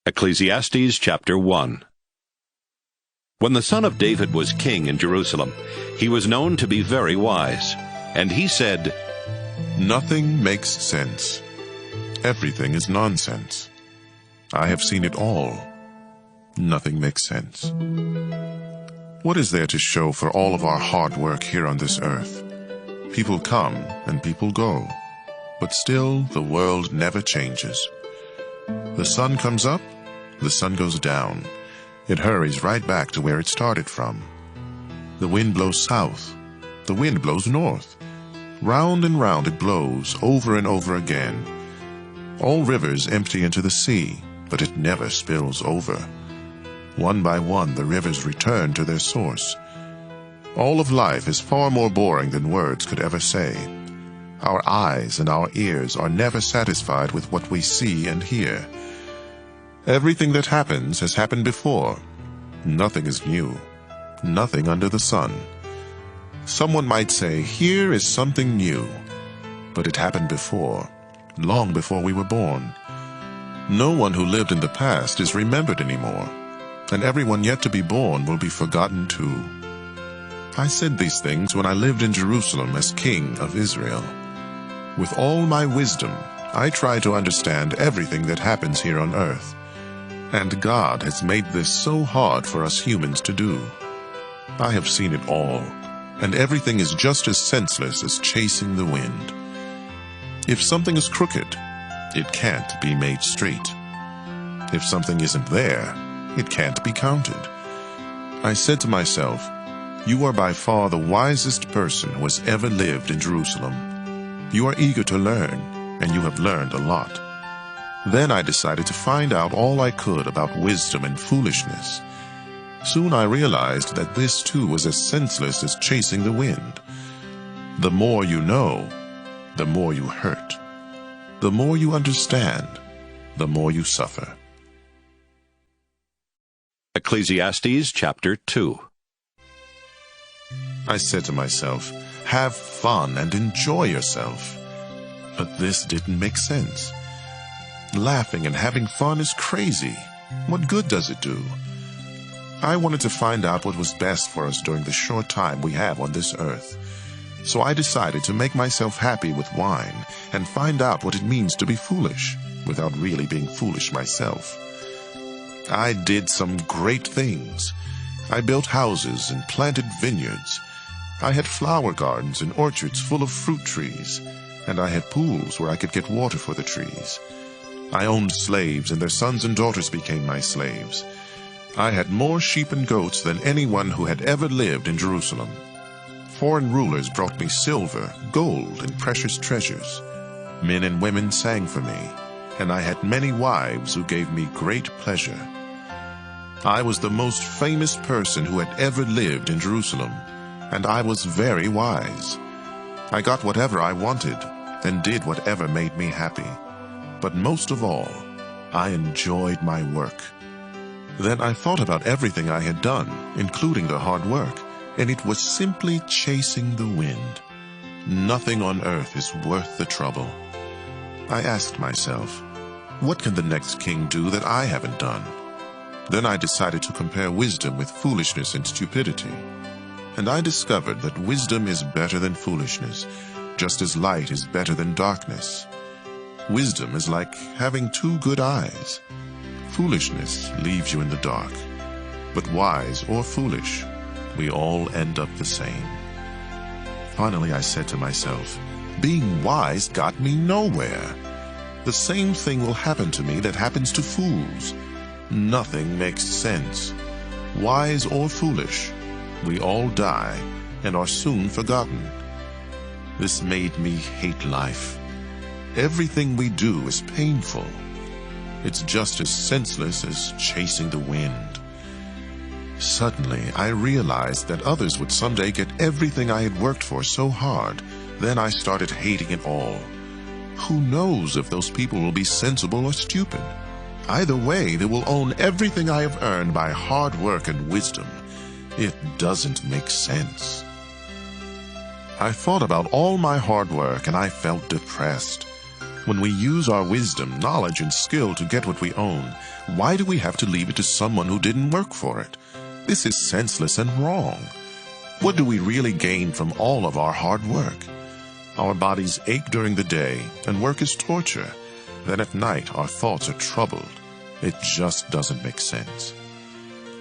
Ecclesiastes chapter 1. When the son of David was king in Jerusalem, he was known to be very wise. And he said, "Nothing makes sense. Everything is nonsense. I have seen it all. Nothing makes sense. What is there to show for all of our hard work here on this earth? People come and people go, but still the world never changes. The sun comes up, the sun goes down. It hurries right back to where it started from. The wind blows south, the wind blows north. Round and round it blows over and over again. All rivers empty into the sea, but it never spills over. One by one the rivers return to their source. All of life is far more boring than words could ever say. Our eyes and our ears are never satisfied with what we see and hear. Everything that happens has happened before. Nothing is new. Nothing under the sun. Someone might say, here is something new. But it happened before, long before we were born. No one who lived in the past is remembered anymore, and everyone yet to be born will be forgotten too. I said these things when I lived in Jerusalem as king of Israel. With all my wisdom, I try to understand everything that happens here on earth. And God has made this so hard for us humans to do. I have seen it all, and everything is just as senseless as chasing the wind. If something is crooked, it can't be made straight. If something isn't there, it can't be counted. I said to myself, you are by far the wisest person who has ever lived in Jerusalem. You are eager to learn, and you have learned a lot. Then I decided to find out all I could about wisdom and foolishness. Soon I realized that this too was as senseless as chasing the wind. The more you know, the more you hurt. The more you understand, the more you suffer. Ecclesiastes chapter 2. I said to myself, have fun and enjoy yourself. But this didn't make sense. Laughing and having fun is crazy. What good does it do? I wanted to find out what was best for us during the short time we have on this earth. So I decided to make myself happy with wine and find out what it means to be foolish, without really being foolish myself. I did some great things. I built houses and planted vineyards. I had flower gardens and orchards full of fruit trees, and I had pools where I could get water for the trees. I owned slaves, and their sons and daughters became my slaves. I had more sheep and goats than anyone who had ever lived in Jerusalem. Foreign rulers brought me silver, gold, and precious treasures. Men and women sang for me, and I had many wives who gave me great pleasure. I was the most famous person who had ever lived in Jerusalem, and I was very wise. I got whatever I wanted and did whatever made me happy. But most of all, I enjoyed my work. Then I thought about everything I had done, including the hard work, and it was simply chasing the wind. Nothing on earth is worth the trouble. I asked myself, what can the next king do that I haven't done? Then I decided to compare wisdom with foolishness and stupidity. And I discovered that wisdom is better than foolishness, just as light is better than darkness. Wisdom is like having two good eyes. Foolishness leaves you in the dark. But wise or foolish, we all end up the same. Finally, I said to myself, being wise got me nowhere. The same thing will happen to me that happens to fools. Nothing makes sense. Wise or foolish, we all die and are soon forgotten. This made me hate life. Everything we do is painful. It's just as senseless as chasing the wind. Suddenly, I realized that others would someday get everything I had worked for so hard. Then I started hating it all. Who knows if those people will be sensible or stupid? Either way, they will own everything I have earned by hard work and wisdom. It doesn't make sense. I thought about all my hard work and I felt depressed. When we use our wisdom, knowledge, and skill to get what we own, why do we have to leave it to someone who didn't work for it? This is senseless and wrong. What do we really gain from all of our hard work? Our bodies ache during the day, and work is torture. Then at night, our thoughts are troubled. It just doesn't make sense.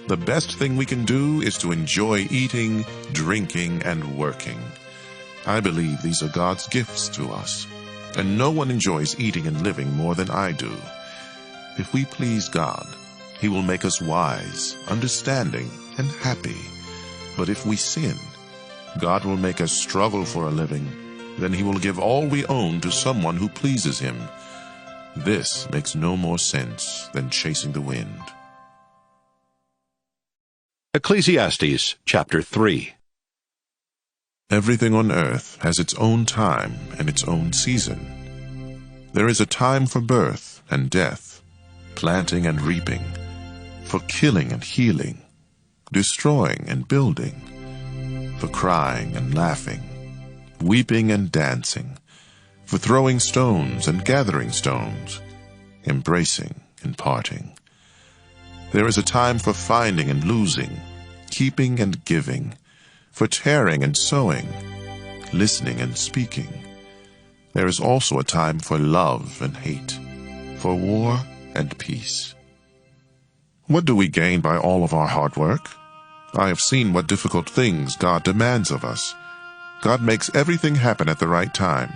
The best thing we can do is to enjoy eating, drinking, and working. I believe these are God's gifts to us, and no one enjoys eating and living more than I do. If we please God, He will make us wise, understanding, and happy. But if we sin, God will make us struggle for a living. Then He will give all we own to someone who pleases Him. This makes no more sense than chasing the wind. Ecclesiastes chapter 3. Everything on earth has its own time and its own season. There is a time for birth and death, planting and reaping, for killing and healing, destroying and building, for crying and laughing, weeping and dancing, for throwing stones and gathering stones, embracing and parting. There is a time for finding and losing, keeping and giving, for tearing and sowing, listening and speaking. There is also a time for love and hate, for war and peace. What do we gain by all of our hard work? I have seen what difficult things God demands of us. God makes everything happen at the right time,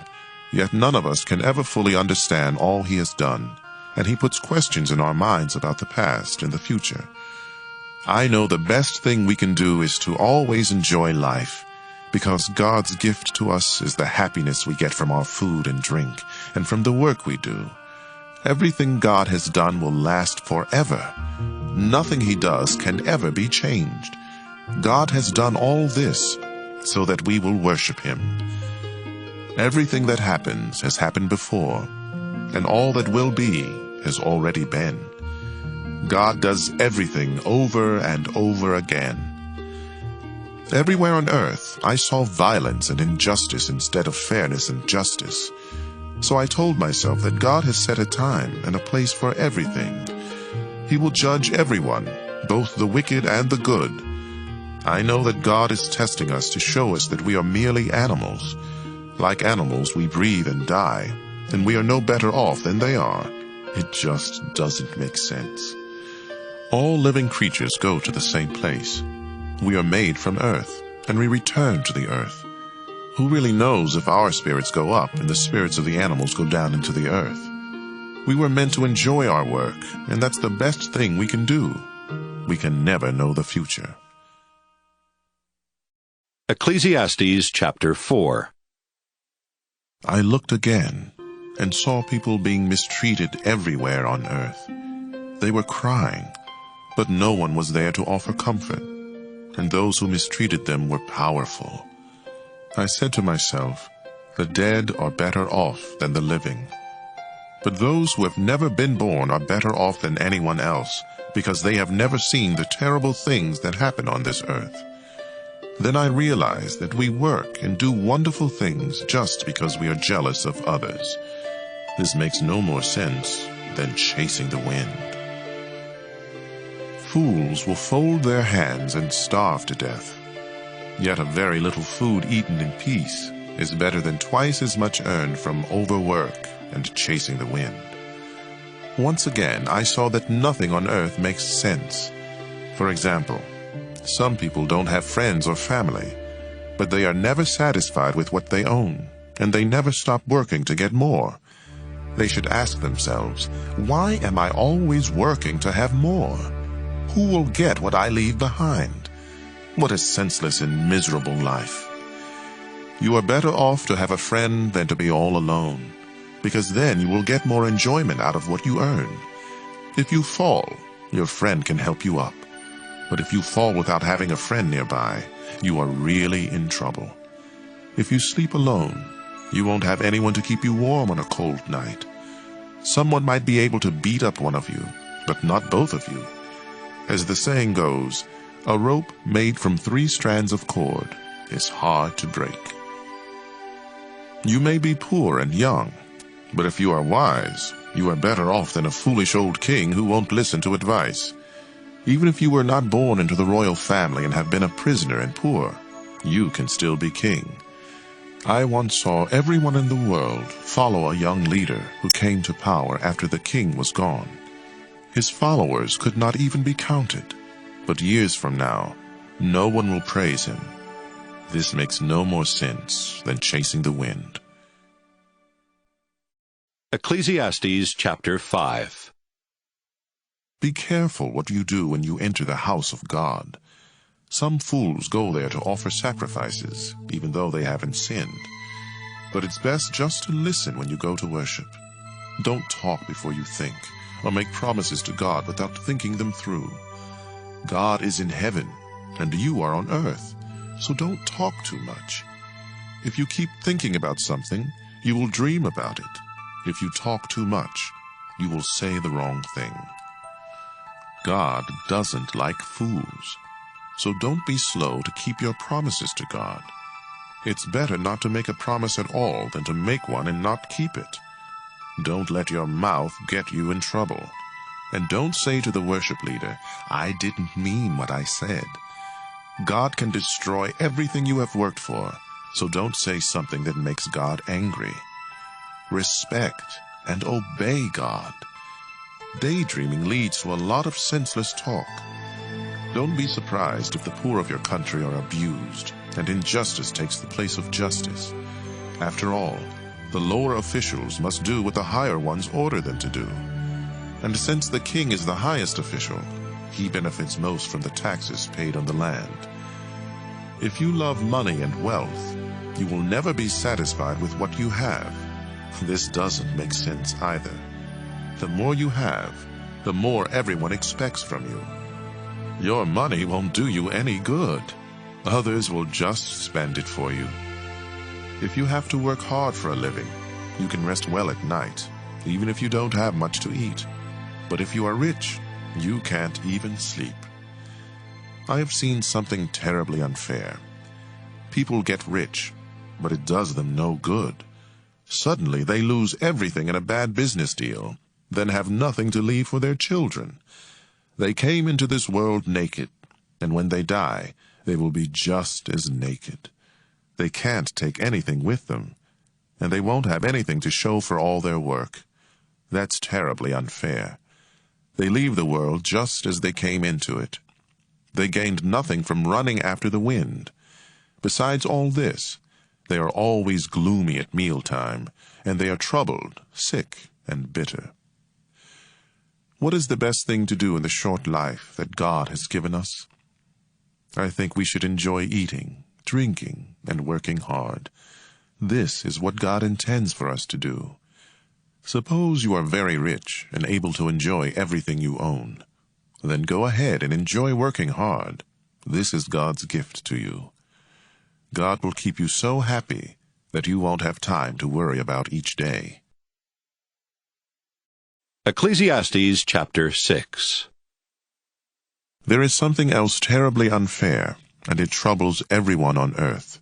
yet none of us can ever fully understand all He has done, and He puts questions in our minds about the past and the future. I know the best thing we can do is to always enjoy life, because God's gift to us is the happiness we get from our food and drink, and from the work we do. Everything God has done will last forever. Nothing He does can ever be changed. God has done all this so that we will worship Him. Everything that happens has happened before, and all that will be has already been. God does everything over and over again. Everywhere on earth, I saw violence and injustice instead of fairness and justice. So I told myself that God has set a time and a place for everything. He will judge everyone, both the wicked and the good. I know that God is testing us to show us that we are merely animals. Like animals, we breathe and die, and we are no better off than they are. It just doesn't make sense. All living creatures go to the same place. We are made from earth, and we return to the earth. Who really knows if our spirits go up and the spirits of the animals go down into the earth? We were meant to enjoy our work, and that's the best thing we can do. We can never know the future. Ecclesiastes chapter 4. I looked again and saw people being mistreated everywhere on earth. They were crying, but no one was there to offer comfort, and those who mistreated them were powerful. I said to myself, the dead are better off than the living. But those who have never been born are better off than anyone else, because they have never seen the terrible things that happen on this earth. Then I realized that we work and do wonderful things just because we are jealous of others. This makes no more sense than chasing the wind. Fools will fold their hands and starve to death. Yet a very little food eaten in peace is better than twice as much earned from overwork and chasing the wind. Once again, I saw that nothing on earth makes sense. For example, some people don't have friends or family, but they are never satisfied with what they own, and they never stop working to get more. They should ask themselves, why am I always working to have more? Who will get what I leave behind? What a senseless and miserable life. You are better off to have a friend than to be all alone, because then you will get more enjoyment out of what you earn. If you fall, your friend can help you up. But if you fall without having a friend nearby, you are really in trouble. If you sleep alone, you won't have anyone to keep you warm on a cold night. Someone might be able to beat up one of you, but not both of you. As the saying goes, a rope made from 3 strands of cord is hard to break. You may be poor and young, But if you are wise, you are better off than a foolish old king who won't listen to advice. Even if you were not born into the royal family and have been a prisoner and poor, you can still be king. I once saw everyone in the world follow a young leader who came to power after the king was gone. His followers could not even be counted, but years from now, no one will praise him. This makes no more sense than chasing the wind. Ecclesiastes chapter 5. Be careful what you do when you enter the house of God. Some fools go there to offer sacrifices, even though they haven't sinned. But it's best just to listen when you go to worship. Don't talk before you think, or make promises to God without thinking them through. God is in heaven, and you are on earth, so don't talk too much. If you keep thinking about something, you will dream about it. If you talk too much, you will say the wrong thing. God doesn't like fools. So don't be slow to keep your promises to God. It's better not to make a promise at all than to make one and not keep it. Don't let your mouth get you in trouble. And don't say to the worship leader, "I didn't mean what I said." God can destroy everything you have worked for, so don't say something that makes God angry. Respect and obey God. Daydreaming leads to a lot of senseless talk. Don't be surprised if the poor of your country are abused, and injustice takes the place of justice. After all, the lower officials must do what the higher ones order them to do. And since the king is the highest official, he benefits most from the taxes paid on the land. If you love money and wealth, you will never be satisfied with what you have. This doesn't make sense either. The more you have, the more everyone expects from you. Your money won't do you any good. Others will just spend it for you. If you have to work hard for a living, you can rest well at night, even if you don't have much to eat. But if you are rich, you can't even sleep. I have seen something terribly unfair. People get rich, but it does them no good. Suddenly they lose everything in a bad business deal, then have nothing to leave for their children. They came into this world naked, and when they die, they will be just as naked. They can't take anything with them, and they won't have anything to show for all their work. That's terribly unfair. They leave the world just as they came into it. They gained nothing from running after the wind. Besides all this, they are always gloomy at mealtime, and they are troubled, sick, and bitter. What is the best thing to do in the short life that God has given us? I think we should enjoy eating, drinking, and working hard. This is what God intends for us to do. Suppose you are very rich and able to enjoy everything you own. Then go ahead and enjoy working hard. This is God's gift to you. God will keep you so happy that you won't have time to worry about each day. Ecclesiastes chapter 6. There is something else terribly unfair, and it troubles everyone on earth.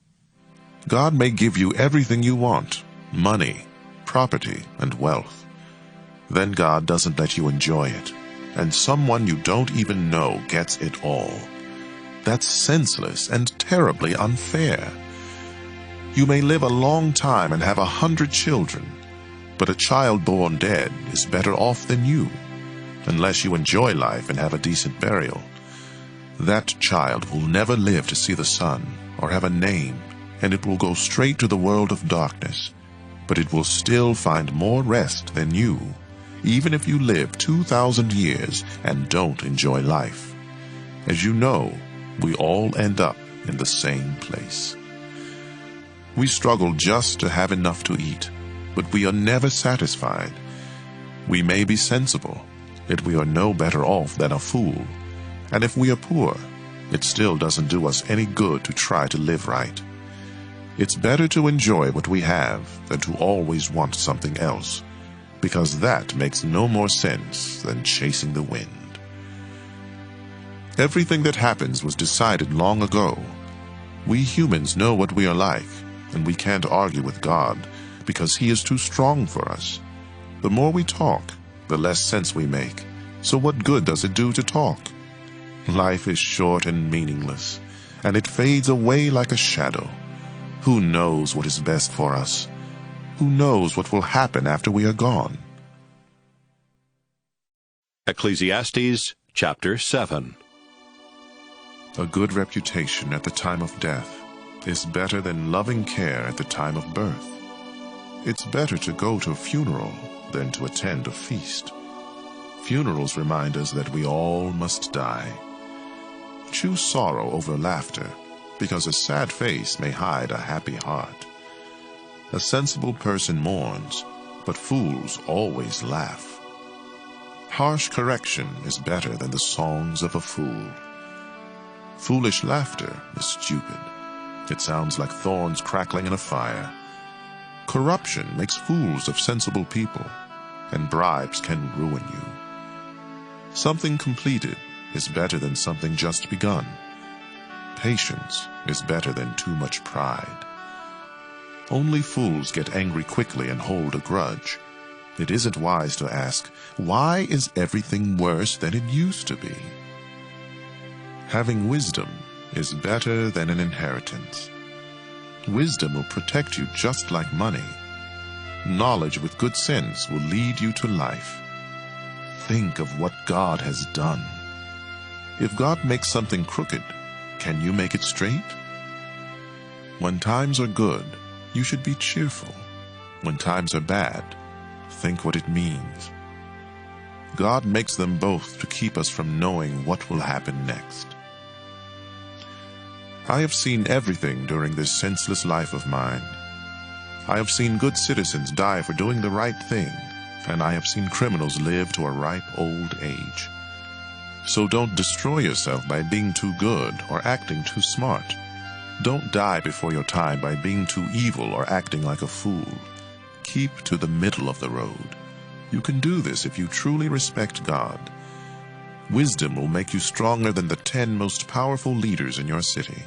God may give you everything you want, money, property, and wealth. Then God doesn't let you enjoy it, and someone you don't even know gets it all. That's senseless and terribly unfair. You may live a long time and have 100 children, but a child born dead is better off than you, unless you enjoy life and have a decent burial. That child will never live to see the sun or have a name, and it will go straight to the world of darkness. But it will still find more rest than you, even if you live 2,000 years and don't enjoy life. As you know, we all end up in the same place. We struggle just to have enough to eat, but we are never satisfied. We may be sensible, yet we are no better off than a fool. And if we are poor, it still doesn't do us any good to try to live right. It's better to enjoy what we have than to always want something else, because that makes no more sense than chasing the wind. Everything that happens was decided long ago. We humans know what we are like, and we can't argue with God, because he is too strong for us. The more we talk, the less sense we make. So what good does it do to talk? Life is short and meaningless, and it fades away like a shadow. Who knows what is best for us? Who knows what will happen after we are gone? Ecclesiastes chapter 7. A good reputation at the time of death is better than loving care at the time of birth. It's better to go to a funeral than to attend a feast. Funerals remind us that we all must die. Choose sorrow over laughter, because a sad face may hide a happy heart. A sensible person mourns, but fools always laugh. Harsh correction is better than the songs of a fool. Foolish laughter is stupid. It sounds like thorns crackling in a fire. Corruption makes fools of sensible people, and bribes can ruin you. Something completed is better than something just begun. Patience is better than too much pride. Only fools get angry quickly and hold a grudge. It isn't wise to ask, why is everything worse than it used to be? Having wisdom is better than an inheritance. Wisdom will protect you just like money. Knowledge with good sense will lead you to life. Think of what God has done. If God makes something crooked, can you make it straight? When times are good, you should be cheerful. When times are bad, think what it means. God makes them both to keep us from knowing what will happen next. I have seen everything during this senseless life of mine. I have seen good citizens die for doing the right thing, and I have seen criminals live to a ripe old age. So don't destroy yourself by being too good or acting too smart. Don't die before your time by being too evil or acting like a fool. Keep to the middle of the road. You can do this if you truly respect God. Wisdom will make you stronger than the 10 most powerful leaders in your city.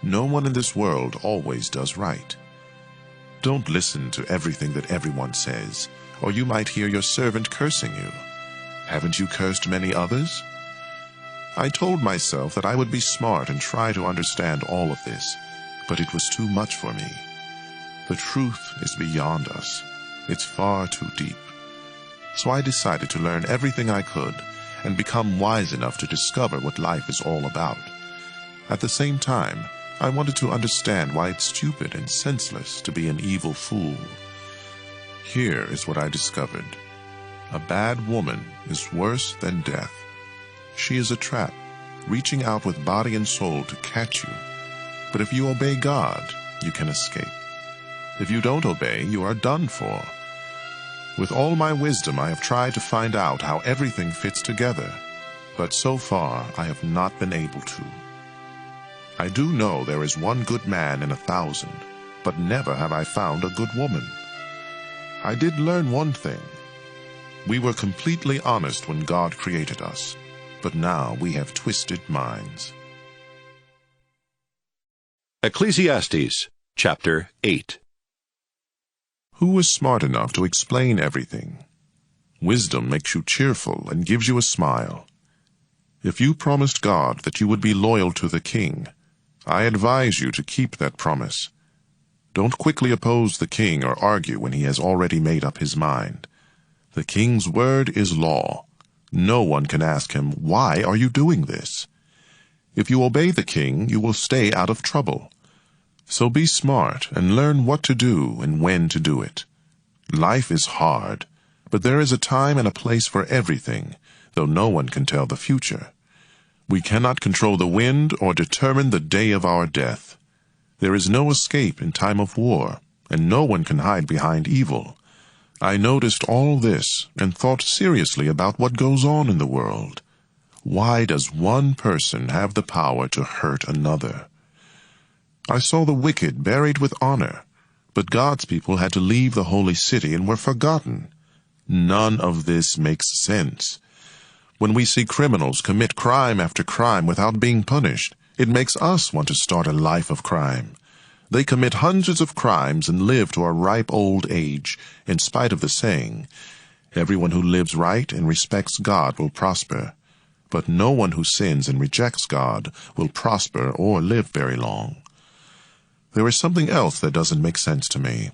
No one in this world always does right. Don't listen to everything that everyone says, or you might hear your servant cursing you. Haven't you cursed many others? I told myself that I would be smart and try to understand all of this, but it was too much for me. The truth is beyond us. It's far too deep. So I decided to learn everything I could and become wise enough to discover what life is all about. At the same time, I wanted to understand why it's stupid and senseless to be an evil fool. Here is what I discovered. A bad woman is worse than death. She is a trap, reaching out with body and soul to catch you. But if you obey God, you can escape. If you don't obey, you are done for. With all my wisdom, I have tried to find out how everything fits together, but so far I have not been able to. I do know there is one good man in 1,000, but never have I found a good woman. I did learn one thing. We were completely honest when God created us, but now we have twisted minds. Ecclesiastes chapter 8. Who is smart enough to explain everything? Wisdom makes you cheerful and gives you a smile. If you promised God that you would be loyal to the king, I advise you to keep that promise. Don't quickly oppose the king or argue when he has already made up his mind. The king's word is law. No one can ask him, "Why are you doing this?" If you obey the king, you will stay out of trouble. So be smart and learn what to do and when to do it. Life is hard, but there is a time and a place for everything, though no one can tell the future. We cannot control the wind or determine the day of our death. There is no escape in time of war, and no one can hide behind evil. I noticed all this and thought seriously about what goes on in the world. Why does one person have the power to hurt another? I saw the wicked buried with honor, but God's people had to leave the holy city and were forgotten. None of this makes sense. When we see criminals commit crime after crime without being punished, it makes us want to start a life of crime. They commit hundreds of crimes and live to a ripe old age, in spite of the saying, "Everyone who lives right and respects God will prosper, but no one who sins and rejects God will prosper or live very long." There is something else that doesn't make sense to me.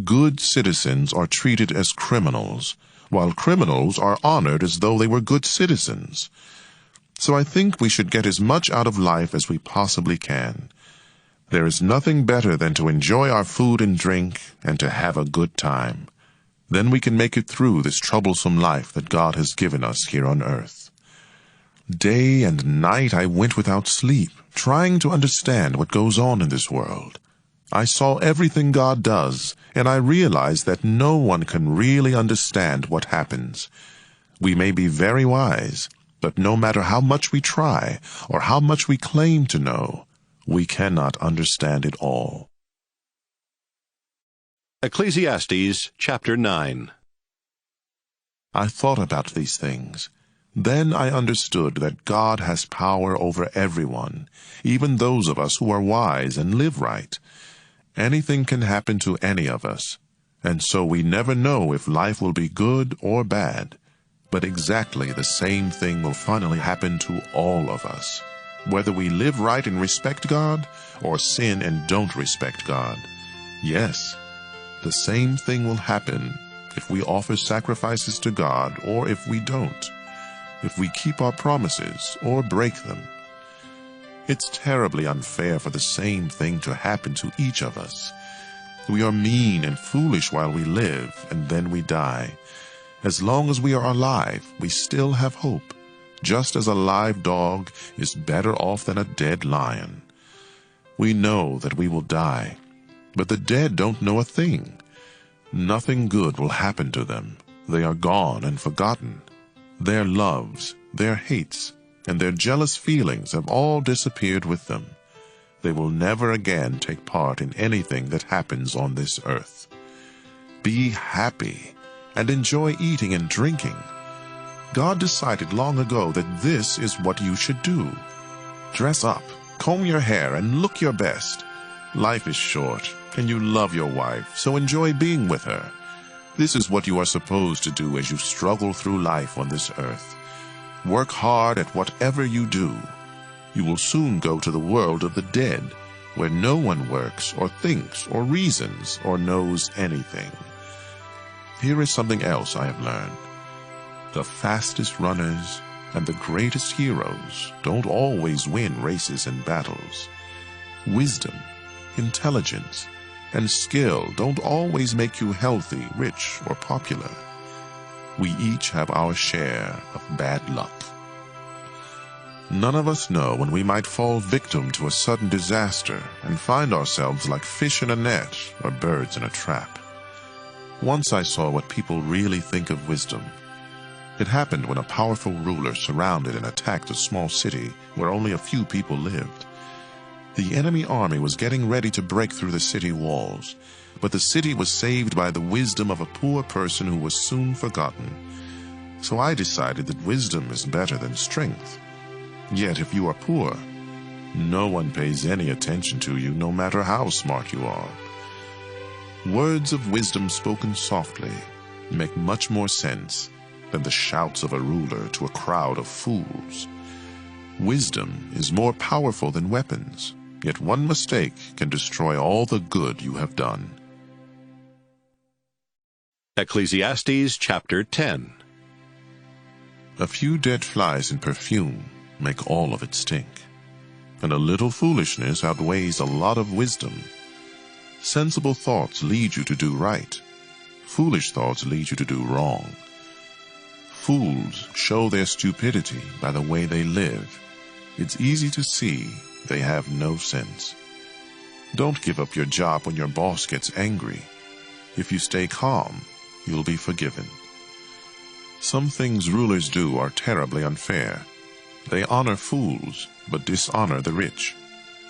Good citizens are treated as criminals, while criminals are honored as though they were good citizens. So I think we should get as much out of life as we possibly can. There is nothing better than to enjoy our food and drink and to have a good time. Then we can make it through this troublesome life that God has given us here on earth. Day and night I went without sleep, trying to understand what goes on in this world. I saw everything God does, and I realized that no one can really understand what happens. We may be very wise, but no matter how much we try or how much we claim to know, we cannot understand it all. Ecclesiastes chapter 9. I thought about these things. Then I understood that God has power over everyone, even those of us who are wise and live right. Anything can happen to any of us, and so we never know if life will be good or bad. But exactly the same thing will finally happen to all of us, whether we live right and respect God, or sin and don't respect God. Yes, the same thing will happen if we offer sacrifices to God or if we don't, if we keep our promises or break them. It's terribly unfair for the same thing to happen to each of us. We are mean and foolish while we live, and then we die. As long as we are alive, we still have hope, just as a live dog is better off than a dead lion. We know that we will die, but the dead don't know a thing. Nothing good will happen to them. They are gone and forgotten. Their loves, their hates, and their jealous feelings have all disappeared with them. They will never again take part in anything that happens on this earth. Be happy and enjoy eating and drinking. God decided long ago that this is what you should do. Dress up, comb your hair, and look your best. Life is short, and you love your wife, so enjoy being with her. This is what you are supposed to do as you struggle through life on this earth. Work hard at whatever you do. You will soon go to the world of the dead, where no one works or thinks or reasons or knows anything. Here is something else I have learned. The fastest runners and the greatest heroes don't always win races and battles. Wisdom, intelligence, and skill don't always make you healthy, rich, or popular. We each have our share of bad luck. None of us know when we might fall victim to a sudden disaster and find ourselves like fish in a net or birds in a trap. Once I saw what people really think of wisdom. It happened when a powerful ruler surrounded and attacked a small city where only a few people lived. The enemy army was getting ready to break through the city walls, but the city was saved by the wisdom of a poor person who was soon forgotten. So I decided that wisdom is better than strength. Yet if you are poor, no one pays any attention to you, no matter how smart you are. Words of wisdom spoken softly make much more sense than the shouts of a ruler to a crowd of fools. Wisdom is more powerful than weapons, yet one mistake can destroy all the good you have done. Ecclesiastes chapter 10. A few dead flies in perfume make all of it stink, and a little foolishness outweighs a lot of wisdom. Sensible thoughts lead you to do right. Foolish thoughts lead you to do wrong. Fools show their stupidity by the way they live. It's easy to see they have no sense. Don't give up your job when your boss gets angry. If you stay calm, you'll be forgiven. Some things rulers do are terribly unfair. They honor fools, but dishonor the rich.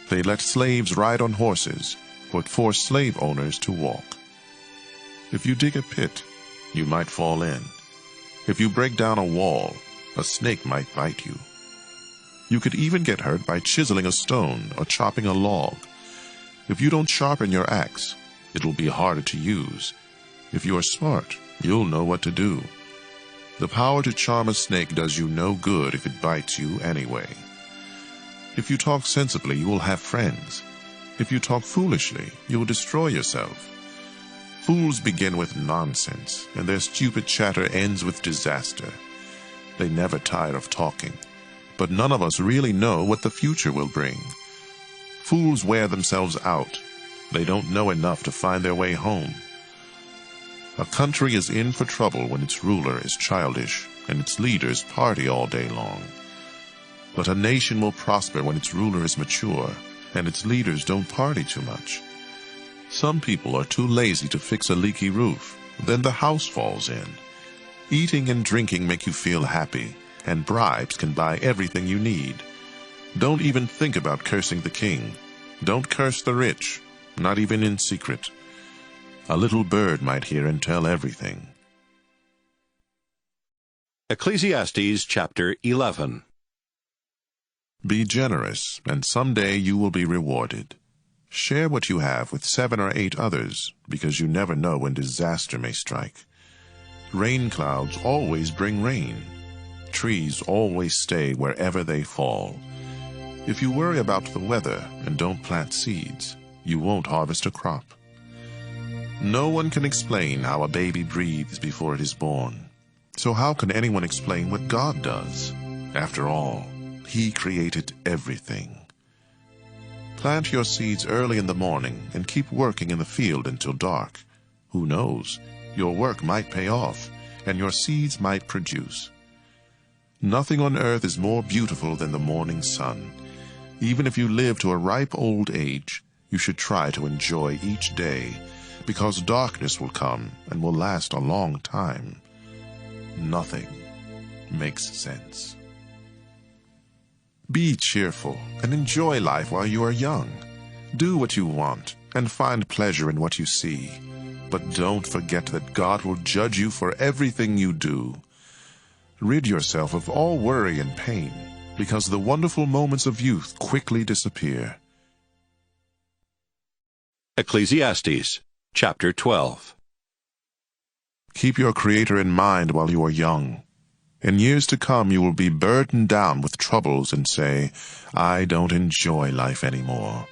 They let slaves ride on horses, but force slave owners to walk. If you dig a pit, you might fall in. If you break down a wall, a snake might bite you. You could even get hurt by chiseling a stone or chopping a log. If you don't sharpen your axe, it will be harder to use. If you are smart, you'll know what to do. The power to charm a snake does you no good if it bites you anyway. If you talk sensibly, you will have friends. If you talk foolishly, you will destroy yourself. Fools begin with nonsense, and their stupid chatter ends with disaster. They never tire of talking, but none of us really know what the future will bring. Fools wear themselves out. They don't know enough to find their way home. A country is in for trouble when its ruler is childish and its leaders party all day long. But a nation will prosper when its ruler is mature and its leaders don't party too much. Some people are too lazy to fix a leaky roof. Then the house falls in. Eating and drinking make you feel happy, and bribes can buy everything you need. Don't even think about cursing the king. Don't curse the rich, not even in secret. A little bird might hear and tell everything. Ecclesiastes chapter 11. Be generous, and someday you will be rewarded. Share what you have with 7 or 8 others, because you never know when disaster may strike. Rain clouds always bring rain. Trees always stay wherever they fall. If you worry about the weather and don't plant seeds, you won't harvest a crop. No one can explain how a baby breathes before it is born. So how can anyone explain what God does? After all, He created everything. Plant your seeds early in the morning and keep working in the field until dark. Who knows? Your work might pay off, and your seeds might produce. Nothing on earth is more beautiful than the morning sun. Even if you live to a ripe old age, you should try to enjoy each day, because darkness will come and will last a long time. Nothing makes sense. Be cheerful and enjoy life while you are young. Do what you want and find pleasure in what you see. But don't forget that God will judge you for everything you do. Rid yourself of all worry and pain, because the wonderful moments of youth quickly disappear. Ecclesiastes chapter 12. Keep your Creator in mind while you are young. In years to come you will be burdened down with troubles and say, I don't enjoy life anymore.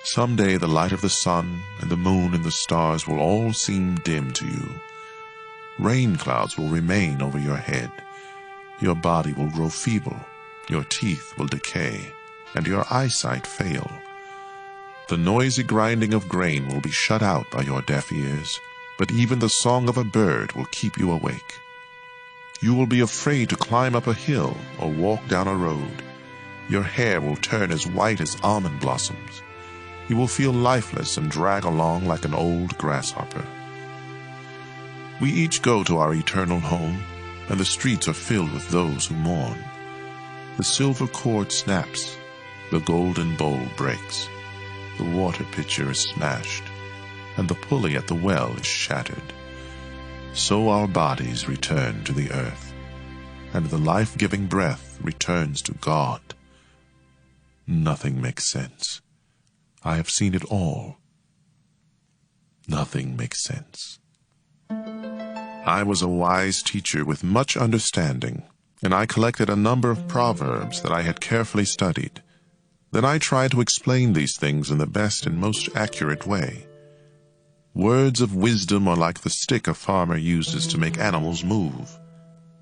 Someday the light of the sun and the moon and the stars will all seem dim to you. Rain clouds will remain over your head. Your body will grow feeble, your teeth will decay, and your eyesight fail. The noisy grinding of grain will be shut out by your deaf ears, but even the song of a bird will keep you awake. You will be afraid to climb up a hill or walk down a road. Your hair will turn as white as almond blossoms. You will feel lifeless and drag along like an old grasshopper. We each go to our eternal home, and the streets are filled with those who mourn. The silver cord snaps, the golden bowl breaks, the water pitcher is smashed, and the pulley at the well is shattered. So our bodies return to the earth, and the life-giving breath returns to God. Nothing makes sense. I have seen it all. Nothing makes sense. I was a wise teacher with much understanding, and I collected a number of proverbs that I had carefully studied. Then I tried to explain these things in the best and most accurate way. Words of wisdom are like the stick a farmer uses to make animals move.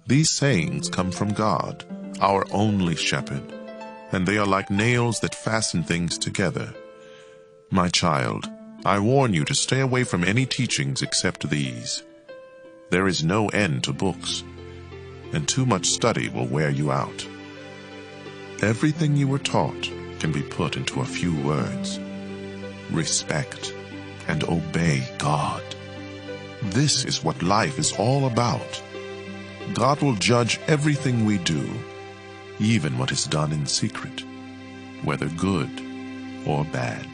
These sayings come from God, our only shepherd, and they are like nails that fasten things together. My child, I warn you to stay away from any teachings except these. There is no end to books, and too much study will wear you out. Everything you were taught can be put into a few words. Respect and obey God. This is what life is all about. God will judge everything we do, even what is done in secret, whether good or bad.